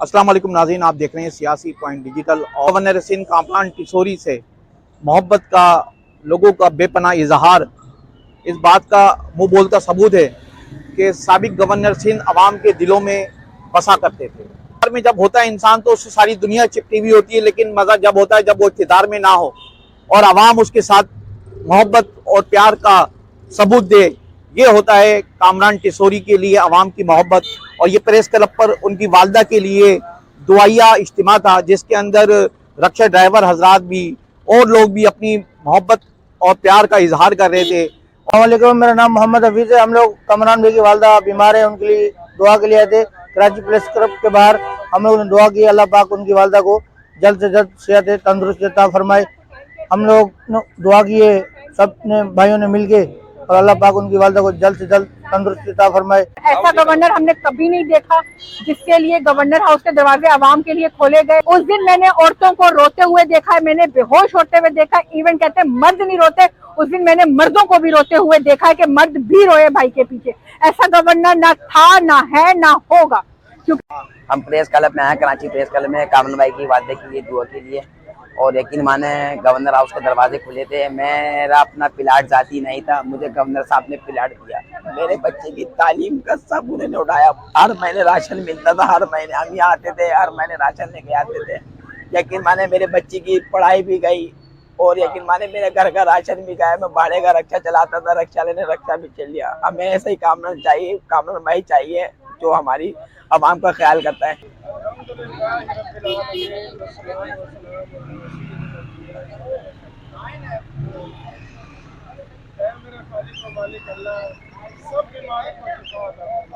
अस्सलाम वालेकुम नाज़रीन, आप देख रहे हैं सियासी पॉइंट डिजिटल। और गवर्नर सिंध कामरान टिसोरी से मोहब्बत का लोगों का बेपनाह इजहार इस बात का मुँह बोलता सबूत है कि साबिक गवर्नर सिंध अवाम के दिलों में बसा करते थे। इक़्तिदार में जब होता है इंसान तो उससे सारी दुनिया चिपटी हुई होती है, लेकिन मज़ा जब होता है जब वो इक़्तिदार में ना हो और अवाम उसके साथ मोहब्बत और प्यार का सबूत दे। ये होता है कामरान टिसोरी के लिए अवाम की मोहब्बत। और ये प्रेस क्लब पर उनकी वालदा के लिए दुआया इज्तिमा था, जिसके अंदर रक्षा ड्राइवर हजरात भी और लोग भी अपनी मोहब्बत और प्यार का इजहार कर रहे थे। अस्सलामुअलैकुम, मेरा नाम मोहम्मद हफीज़ है। हम लोग कामरान भाई की वालदा बीमार है, उनके लिए दुआ के लिए आए थे। कराची प्रेस क्लब के बाहर हम लोगों ने दुआ की, अल्लाह पाक उनकी वालदा को जल्द से जल्द सेहत तंदुरुस्ती अता फरमाए। हम लोग दुआ किए सब ने भाइयों ने मिलके, और अल्लाह पाक उनकी वालदा को जल्द से जल्द तंदुरुस्ती अता फरमाए। ऐसा गवर्नर हमने कभी नहीं देखा जिसके लिए गवर्नर हाउस के दरवाजे आवाम के लिए खोले गए। उस दिन मैंने औरतों को रोते हुए देखा है, मैंने बेहोश होते हुए देखा, इवन कहते हैं मर्द नहीं रोते, उस दिन मैंने मर्दों को भी रोते हुए देखा है कि मर्द भी रोए भाई के पीछे। ऐसा गवर्नर ना था, ना है, ना होगा। हम प्रेस क्लब में आए, कराची प्रेस क्लब में कामरान भाई की वादे के लिए दुआ के लिए, और यकीन माने गवर्नर हाउस के दरवाजे खुले थे। मेरा अपना प्लाट जाती नहीं था, मुझे गवर्नर साहब ने प्लाट दिया। मेरे बच्चे की तालीम का सब उन्होंने उठाया। हर महीने राशन मिलता था, हर महीने हम यहाँ आते थे, हर महीने राशन लेके आते थे। यकीन माने मेरे बच्चे की पढ़ाई भी गई, और यकीन माने मेरे घर का राशन भी गया। मैं भाड़े का रक्षा चलाता था, रक्षा लेने रक्षा भी चल लिया। हमें ऐसा ही कामरान चाहिए, कामरान भाई चाहिए जो हमारी आवाम का ख्याल करता है।